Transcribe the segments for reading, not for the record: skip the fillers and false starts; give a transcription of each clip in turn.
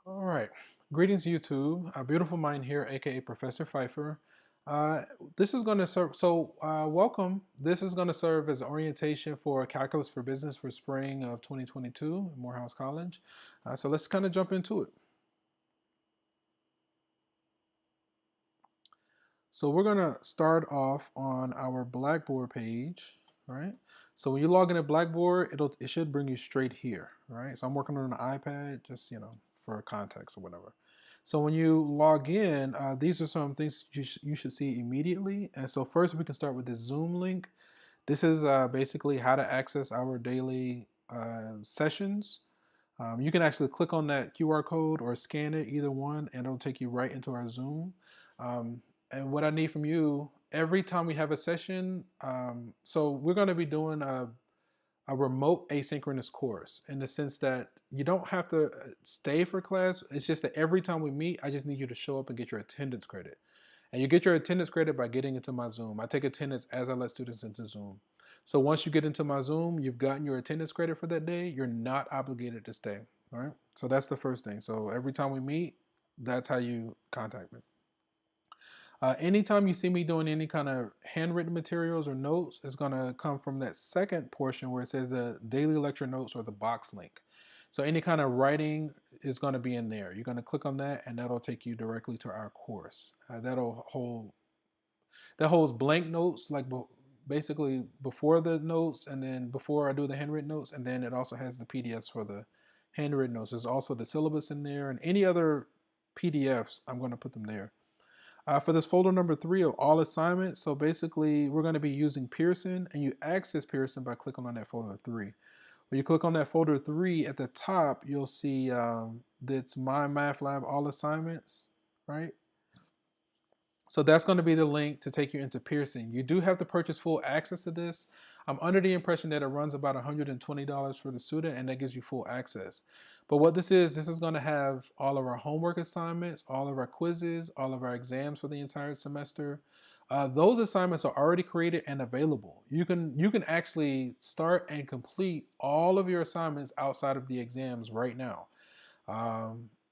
All right. Greetings, YouTube. A beautiful mind here, aka Professor Pfeiffer. Uh, this is going to serve. Welcome. This is going to serve as orientation for Calculus for Business for spring of 2022 at Morehouse College. So let's kind of jump into it. So we're going to start off on our Blackboard page, right? So when you log into Blackboard, it should bring you straight here, right? So I'm working on an iPad, just for context or whatever. So when you log in, these are some things you should see immediately. And so first we can start with the Zoom link. This is basically how to access our daily sessions. You can actually click on that QR code or scan it, either one, and it'll take you right into our Zoom. Um, and what I need from you, every time we have a session, so we're going to be doing a remote asynchronous course in the sense that you don't have to stay for class. It's just that every time we meet, I just need you to show up and get your attendance credit. And you get your attendance credit by getting into my Zoom. I take attendance as I let students into Zoom. So once you get into my Zoom, you've gotten your attendance credit for that day. You're not obligated to stay. All right. So that's the first thing. So every time we meet, that's how you contact me. Anytime you see me doing any kind of handwritten materials or notes, it's going to come from that second portion where it says the daily lecture notes or the box link. So any kind of writing is going to be in there. You're going to click on that, and that'll take you directly to our course. That holds blank notes, like basically before the notes, and then before I do the handwritten notes, and then it also has the PDFs for the handwritten notes. There's also the syllabus in there, and any other PDFs, I'm going to put them there. For this folder number 3 of all assignments, so basically we're going to be using Pearson, and you access Pearson by clicking on that folder 3. When you click on that folder 3 at the top, you'll see that's My Math Lab All Assignments, right? So that's going to be the link to take you into Pearson. You do have to purchase full access to this. I'm under the impression that it runs about $120 for the student, and that gives you full access. But what this is going to have all of our homework assignments, all of our quizzes, all of our exams for the entire semester. Those assignments are already created and available. You can actually start and complete all of your assignments outside of the exams right now.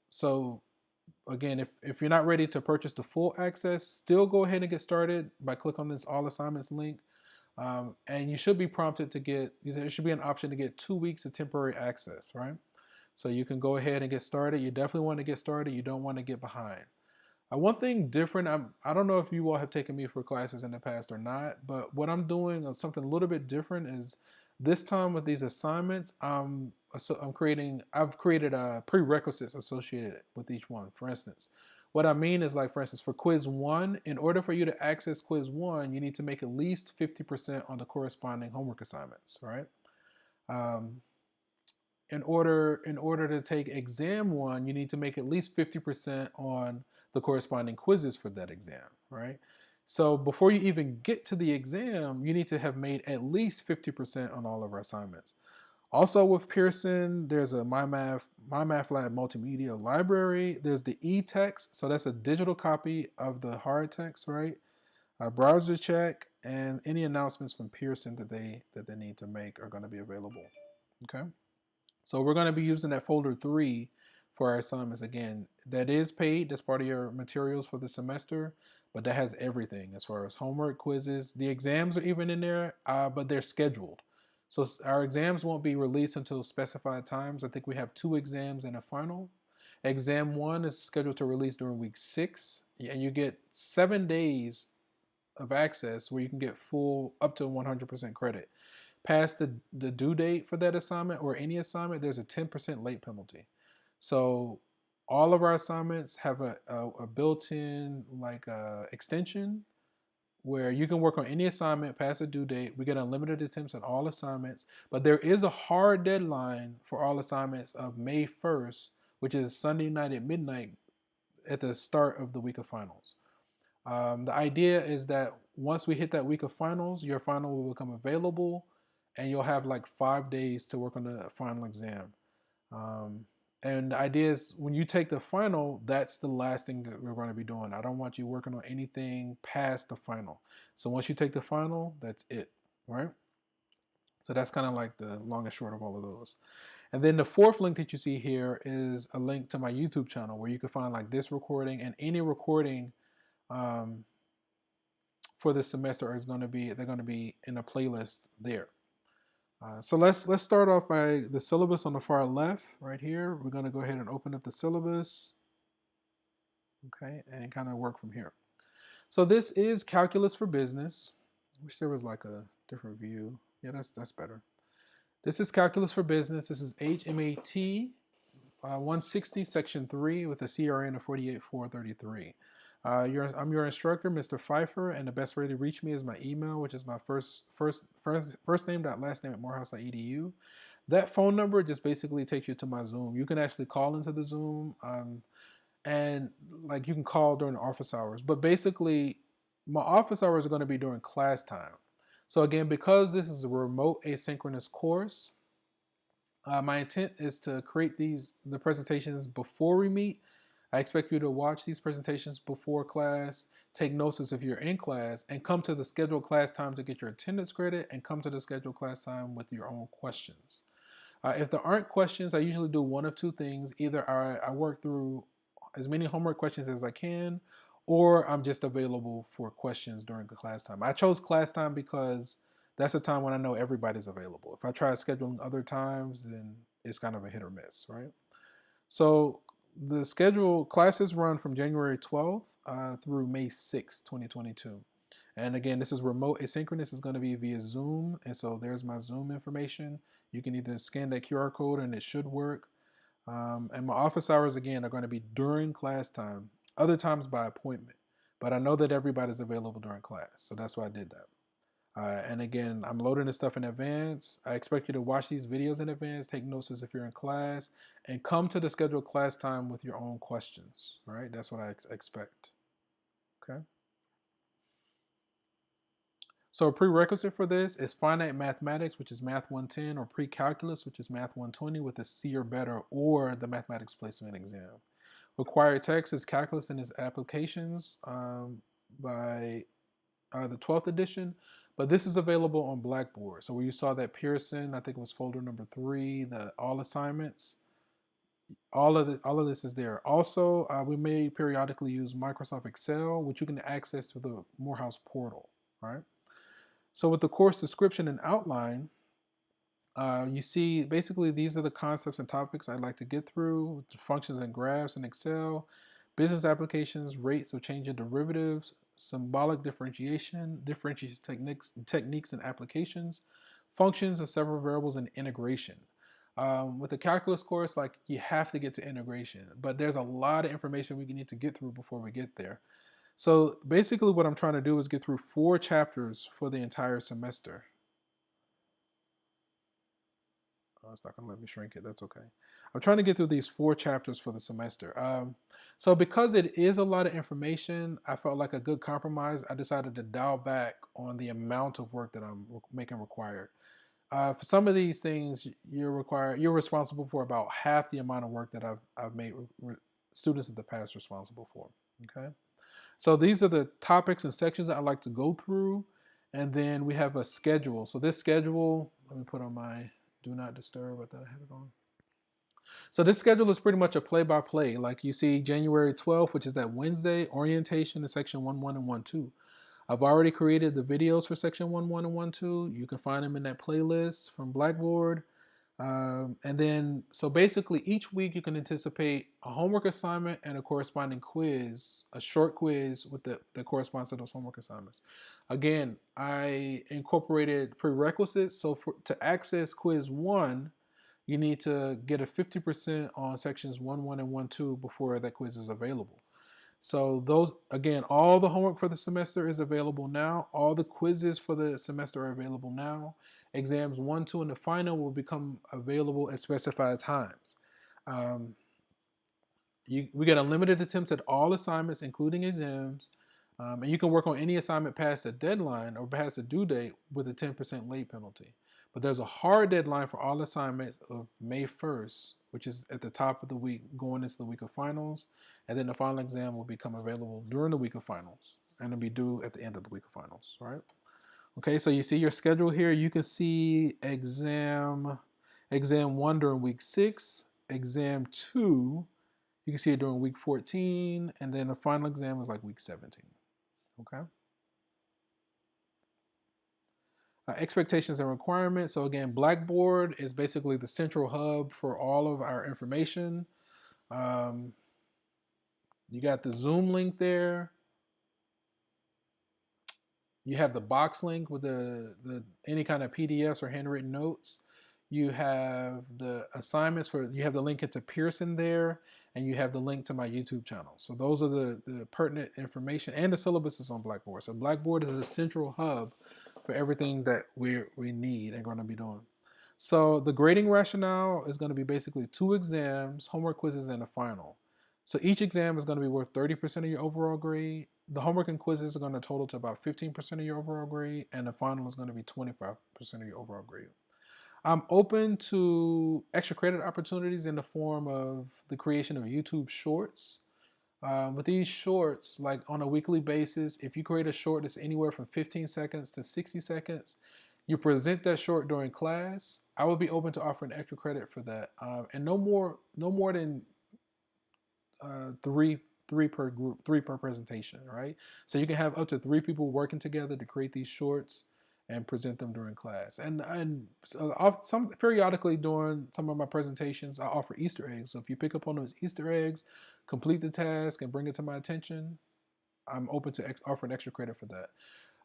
So again, if you're not ready to purchase the full access, still go ahead and get started by click on this all assignments link. And you should be prompted to get, there should be an option to get 2 weeks of temporary access, right? So you can go ahead and get started. You definitely want to get started. You don't want to get behind. One thing different, I don't know if you all have taken me for classes in the past or not, but what I'm doing something a little bit different is this time with these assignments, I've created prerequisites associated with each one. For instance, what I mean is, like, for instance, for quiz 1, in order for you to access quiz 1, you need to make at least 50% on the corresponding homework assignments, right? Um, in order to take exam 1, you need to make at least 50% on the corresponding quizzes for that exam, right? So before you even get to the exam, you need to have made at least 50% on all of our assignments. Also with Pearson, there's a My Math Lab multimedia library. There's the e-text, so that's a digital copy of the hard text, right? A browser check, and any announcements from Pearson that they need to make are going to be available. Okay. So we're going to be using that folder 3 for our assignments. Again, that is paid. That's part of your materials for the semester, but that has everything as far as homework, quizzes. The exams are even in there, but they're scheduled. So our exams won't be released until specified times. I think we have 2 exams and a final. Exam 1 is scheduled to release during week 6, and you get 7 days of access where you can get full up to 100% credit. Past the due date for that assignment or any assignment, there's a 10% late penalty. So all of our assignments have a built-in extension where you can work on any assignment past the due date. We get unlimited attempts at all assignments, but there is a hard deadline for all assignments of May 1st, which is Sunday night at midnight at the start of the week of finals. The idea is that once we hit that week of finals, your final will become available, and you'll have like 5 days to work on the final exam. And the idea is when you take the final, that's the last thing that we're going to be doing. I don't want you working on anything past the final. So once you take the final, that's it, right? So that's kind of like the long and short of all of those. And then the fourth link that you see here is a link to my YouTube channel where you can find like this recording and any recording for this semester is going to be, they're going to be in a playlist there. So let's start off by the syllabus on the far left right here. We're going to go ahead and open up the syllabus, okay, and kind of work from here. So this is Calculus for Business. I wish there was like a different view. Yeah, that's better. This is Calculus for Business. This is HMAT 160, Section 3 with a CRN of 48433. I'm your instructor, Mr. Pfeiffer, and the best way to reach me is my email, which is my first name dot last name at morehouse.edu. That phone number just basically takes you to my Zoom. You can actually call into the Zoom, and like you can call during office hours. But basically, my office hours are going to be during class time. So again, because this is a remote asynchronous course, my intent is to create the presentations before we meet. I expect you to watch these presentations before class, take notes as if you're in class, and come to the scheduled class time to get your attendance credit, and come to the scheduled class time with your own questions. If there aren't questions, I usually do one of two things. Either I work through as many homework questions as I can, or I'm just available for questions during the class time. I chose class time because that's the time when I know everybody's available. If I try scheduling other times, then it's kind of a hit or miss, right? So the schedule classes run from January 12th through May 6th, 2022. And again, this is remote asynchronous. It's going to be via Zoom. And so there's my Zoom information. You can either scan that QR code and it should work. And my office hours, again, are going to be during class time, other times by appointment. But I know that everybody's available during class. So that's why I did that. And again, I'm loading this stuff in advance. I expect you to watch these videos in advance, take notes as if you're in class, and come to the scheduled class time with your own questions, right? That's what I expect, okay? So a prerequisite for this is finite mathematics, which is Math 110, or pre-calculus, which is Math 120 with a C or better, or the mathematics placement exam. Required text is calculus and its applications by the 12th edition, but this is available on Blackboard. So where you saw that Pearson, I think it was folder number 3, the all assignments, all of this is there. Also, we may periodically use Microsoft Excel, which you can access through the Morehouse portal, right? So with the course description and outline, you see basically these are the concepts and topics I'd like to get through: functions and graphs in Excel, business applications, rates of change in derivatives, symbolic differentiation techniques and applications, functions of several variables, and integration. With the calculus course, like you have to get to integration, but there's a lot of information we need to get through before we get there. So basically what I'm trying to do is get through 4 chapters for the entire semester. Oh, it's not going to let me shrink it. That's okay. I'm trying to get through these 4 chapters for the semester. So because it is a lot of information, I felt like a good compromise. I decided to dial back on the amount of work that I'm making required. For some of these things, you're responsible for about half the amount of work that I've made students in the past responsible for. Okay. So these are the topics and sections that I like to go through. And then we have a schedule. So this schedule, let me put on my do not disturb. I thought I had it on. So this schedule is pretty much a play-by-play. Like you see January 12th, which is that Wednesday, orientation in section 1.1 and 1.2. I've already created the videos for section 1.1 and 1.2. You can find them in that playlist from Blackboard. And then, so basically each week you can anticipate a homework assignment and a corresponding quiz, a short quiz with that corresponds to those homework assignments. Again, I incorporated prerequisites. So to access quiz 1, you need to get a 50% on sections 1.1 and 1.2 before that quiz is available. So those, again, all the homework for the semester is available now. All the quizzes for the semester are available now. Exams 1, 2, and the final will become available at specified times. We get unlimited attempts at all assignments, including exams. And you can work on any assignment past the deadline or past the due date with a 10% late penalty. But there's a hard deadline for all assignments of May 1st, which is at the top of the week going into the week of finals. And then the final exam will become available during the week of finals and it'll be due at the end of the week of finals, right? Okay, so you see your schedule here. You can see exam Exam 1 during week 6. Exam 2, you can see it during week 14. And then the final exam is like week 17. Okay. Expectations and requirements. So again, Blackboard is basically the central hub for all of our information. You got the Zoom link there. You have the box link with the any kind of PDFs or handwritten notes. You have the assignments for, you have the link into Pearson there, and you have the link to my YouTube channel. So those are the pertinent information, and the syllabus is on Blackboard. So Blackboard is a central hub for everything that we need and going to be doing. So the grading rationale is going to be basically 2 exams, homework quizzes, and a final. So each exam is going to be worth 30% of your overall grade. The homework and quizzes are going to total to about 15% of your overall grade, and the final is going to be 25% of your overall grade. I'm open to extra credit opportunities in the form of the creation of YouTube shorts. With these shorts, like on a weekly basis, if you create a short that's anywhere from 15 seconds to 60 seconds, you present that short during class, I would be open to offering extra credit for that. And no more than three per group, 3 per presentation, right? So you can have up to 3 people working together to create these shorts and present them during class. And so some periodically during some of my presentations, I offer Easter eggs. So if you pick up on those Easter eggs, complete the task, and bring it to my attention, I'm open to offering extra credit for that.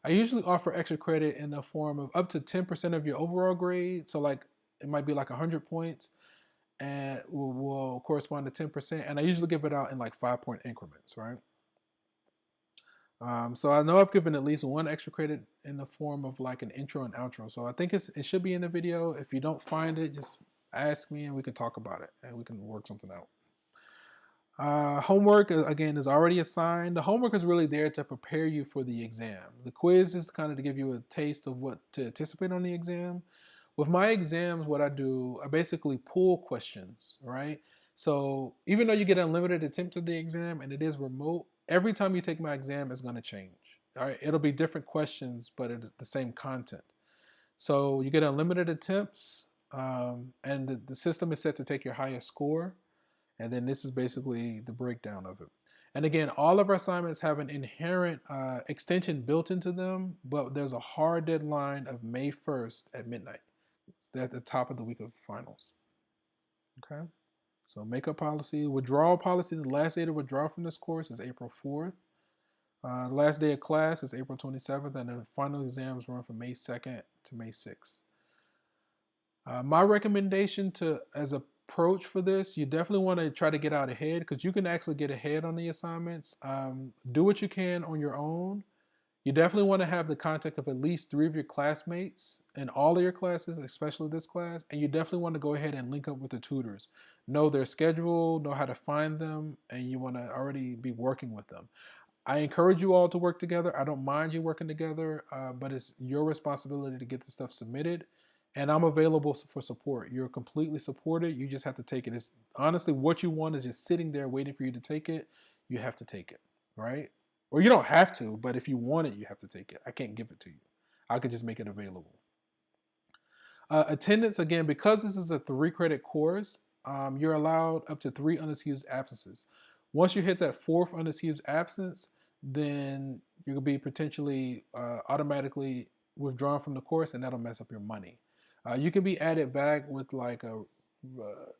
I usually offer extra credit in the form of up to 10% of your overall grade. So like it might be like 100 points, and will correspond to 10%. And I usually give it out in like 5-point increments, right? So I know I've given at least 1 extra credit in the form of like an intro and outro. So I think it should be in the video. If you don't find it, just ask me and we can talk about it and we can work something out. Homework, again, is already assigned. The homework is really there to prepare you for the exam. The quiz is kind of to give you a taste of what to anticipate on the exam. With my exams, what I do, I basically pull questions, right? So even though you get unlimited attempts at the exam and it is remote, every time you take my exam, it's going to change. All right, it'll be different questions, but it is the same content. So you get unlimited attempts, and the system is set to take your highest score. And then this is basically the breakdown of it. And again, all of our assignments have an inherent extension built into them, but there's a hard deadline of May 1st at midnight. It's at the top of the week of finals. Okay. So makeup policy, withdrawal policy, the last day to withdraw from this course is April 4th. The last day of class is April 27th, and the final exams run from May 2nd to May 6th. My recommendation as approach for this, you definitely want to try to get out ahead, because you can actually get ahead on the assignments. Do what you can on your own. You definitely want to have the contact of at least 3 of your classmates in all of your classes, especially this class. And you definitely want to go ahead and link up with the tutors. Know their schedule, know how to find them, and you want to already be working with them. I encourage you all to work together. I don't mind you working together, but it's your responsibility to get the stuff submitted. And I'm available for support. You're completely supported. You just have to take it. It's honestly, what you want is just sitting there waiting for you to take it. You have to take it, right? Or you don't have to, but if you want it, you have to take it. I can't give it to you. I could just make it available. Attendance, again, because this is a 3-credit course, you're allowed up to 3 unexcused absences. Once you hit that 4th unexcused absence, then you'll be potentially automatically withdrawn from the course, and that'll mess up your money. You can be added back with like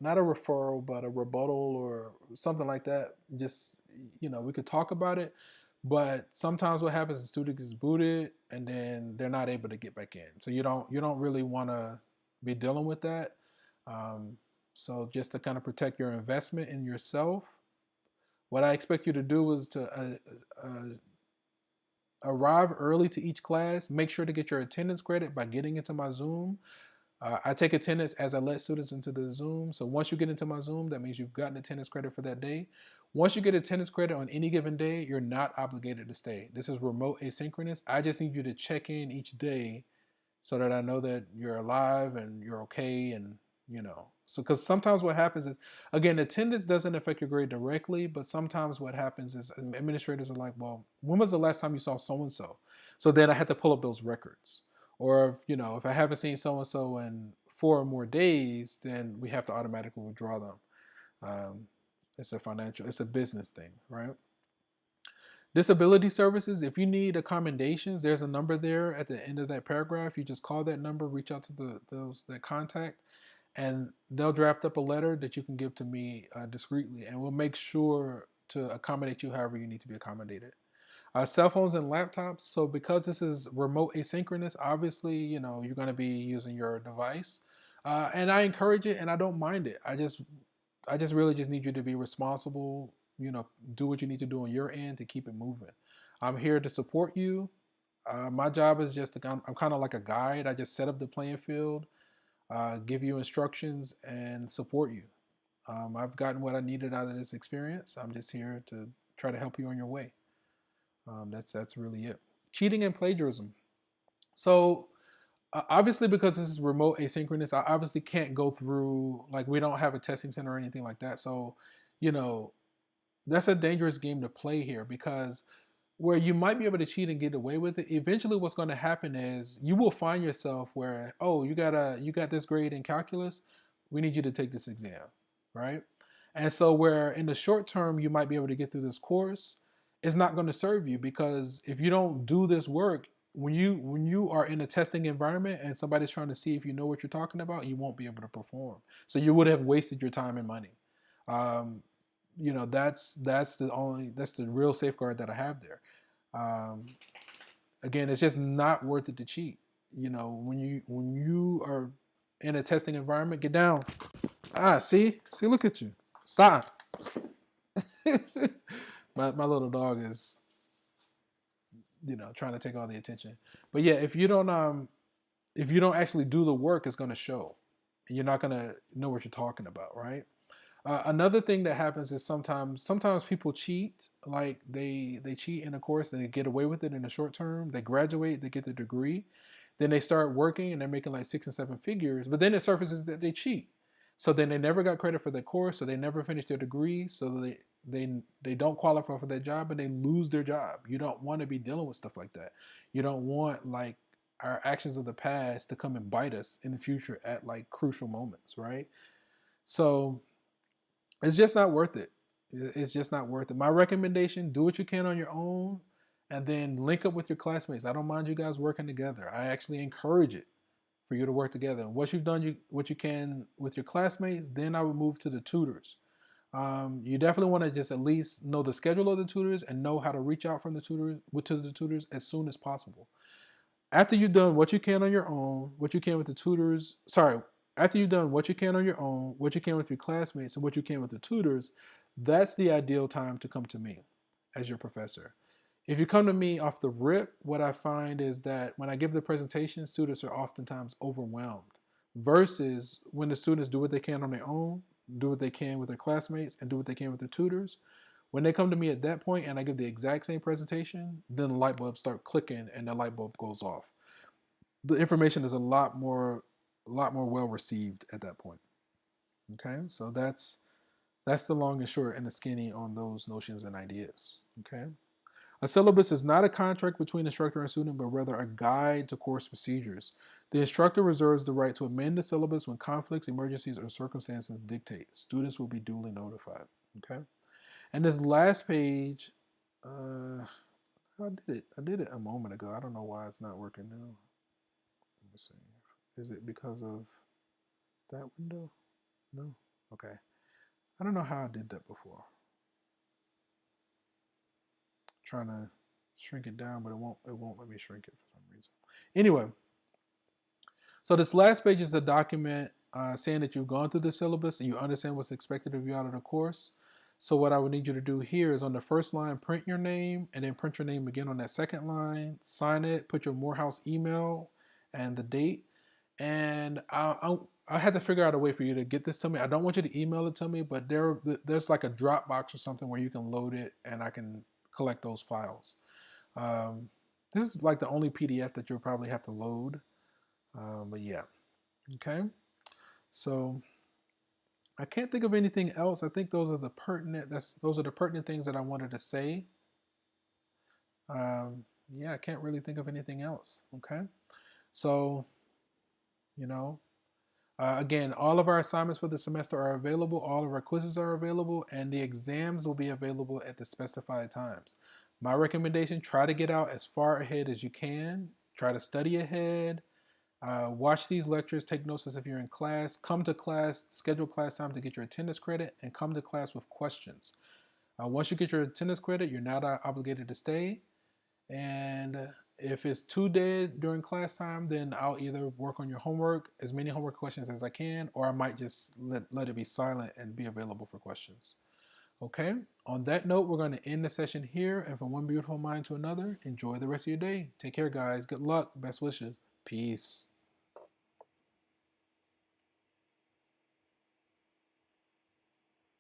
not a referral, but a rebuttal or something like that. Just, we could talk about it. But sometimes what happens is the student gets booted and then they're not able to get back in. So you don't really want to be dealing with that. So just to kind of protect your investment in yourself, what I expect you to do is to arrive early to each class. Make sure to get your attendance credit by getting into my Zoom. I take attendance as I let students into the Zoom. So once you get into my Zoom, that means you've gotten attendance credit for that day. Once you get attendance credit on any given day, you're not obligated to stay. This is remote asynchronous. I just need you to check in each day so that I know that you're alive and you're okay, and So because sometimes what happens is, again, attendance doesn't affect your grade directly, but sometimes what happens is administrators are like, well, when was the last time you saw so-and-so? So then I had to pull up those records. Or if I haven't seen so-and-so in 4 or more days, then we have to automatically withdraw them. It's a business thing, right? Disability services, if you need accommodations, there's a number there at the end of that paragraph. You just call that number, reach out to that contact, and they'll draft up a letter that you can give to me discreetly, and we'll make sure to accommodate you however you need to be accommodated. Cell phones and laptops. So because this is remote asynchronous, obviously, you're going to be using your device, and I encourage it, and I don't mind it. I just really just need you to be responsible. Do what you need to do on your end to keep it moving. I'm here to support you. My job is just I'm kind of like a guide. I just set up the playing field, give you instructions, and support you. I've gotten what I needed out of this experience. I'm just here to try to help you on your way. That's really it. Cheating and plagiarism. So obviously, because this is remote asynchronous, I obviously can't go through, like, we don't have a testing center or anything like that. So, you know, that's a dangerous game to play here, because where you might be able to cheat and get away with it, eventually what's going to happen is you will find yourself where, oh, you got this grade in calculus, we need you to take this exam, right? And so where in the short term you might be able to get through this course, it's not going to serve you, because if you don't do this work, when you are in a testing environment and somebody's trying to see if you know what you're talking about, you won't be able to perform. So you would have wasted your time and money. Um, that's the real safeguard that I have there. Um, Again, it's just not worth it to cheat. When you are in a testing environment, get down. See, look at you. Stop. my little dog is, trying to take all the attention. But yeah, if you don't actually do the work, it's going to show. You're not going to know what you're talking about, right? Another thing that happens is sometimes people cheat, like they cheat in a course and they get away with it in the short term. They graduate, they get their degree, then they start working and they're making like 6 and 7 figures. But then it surfaces that they cheat, so then they never got credit for their course, so they never finished their degree, so they don't qualify for that job and they lose their job. You don't want to be dealing with stuff like that. You don't want, like, our actions of the past to come and bite us in the future at like crucial moments, right? So it's just not worth it. It's just not worth it. My recommendation: do what you can on your own, and then link up with your classmates. I don't mind you guys working together. I actually encourage it for you to work together. And once you've done what you can with your classmates, then I would move to the tutors. You definitely want to just at least know the schedule of the tutors and know how to reach out from the tutors to the tutors as soon as possible. After you've done what you can on your own, what you can with the tutors, sorry, after you've done what you can on your own, what you can with your classmates, and what you can with the tutors, that's the ideal time to come to me as your professor. If you come to me off the rip, what I find is that when I give the presentation, students are oftentimes overwhelmed, versus when the students do what they can on their own, do what they can with their classmates, and do what they can with their tutors. When they come to me at that point and I give the exact same presentation, then the light bulbs start clicking and the light bulb goes off. The information is a lot more well received at that point. Okay, so that's the long and short and the skinny on those notions and ideas. Okay, a syllabus is not a contract between instructor and student, but rather a guide to course procedures. The instructor reserves the right to amend the syllabus when conflicts, emergencies, or circumstances dictate. Students will be duly notified. Okay, and this last page, I did it a moment ago. I don't know why it's not working now. Let me see. Is it because of that window? No. Okay. I don't know how I did that before. Trying to shrink it down, but it won't let me shrink it for some reason. Anyway, so this last page is the document saying that you've gone through the syllabus and you understand what's expected of you out of the course. So what I would need you to do here is on the first line, print your name, and then print your name again on that second line, sign it, put your Morehouse email and the date. And I had to figure out a way for you to get this to me. I don't want you to email it to me, but there's like a Dropbox or something where you can load it and I can collect those files. This is like the only PDF that you'll probably have to load. But yeah, okay. So I can't think of anything else. I think those are the pertinent things that I wanted to say. Yeah, I can't really think of anything else. Okay, so you know, Again, all of our assignments for the semester are available, all of our quizzes are available, and the exams will be available at the specified times. My recommendation, try to get out as far ahead as you can. Try to study ahead. Watch these lectures, take notes as if you're in class. Come to class, schedule class time to get your attendance credit, and come to class with questions. Once you get your attendance credit, you're not obligated to stay. And if it's too dead during class time, then I'll either work on your homework, as many homework questions as I can, or I might just let it be silent and be available for questions. Okay, on that note, we're going to end the session here. And from one beautiful mind to another, enjoy the rest of your day. Take care, guys. Good luck. Best wishes. Peace.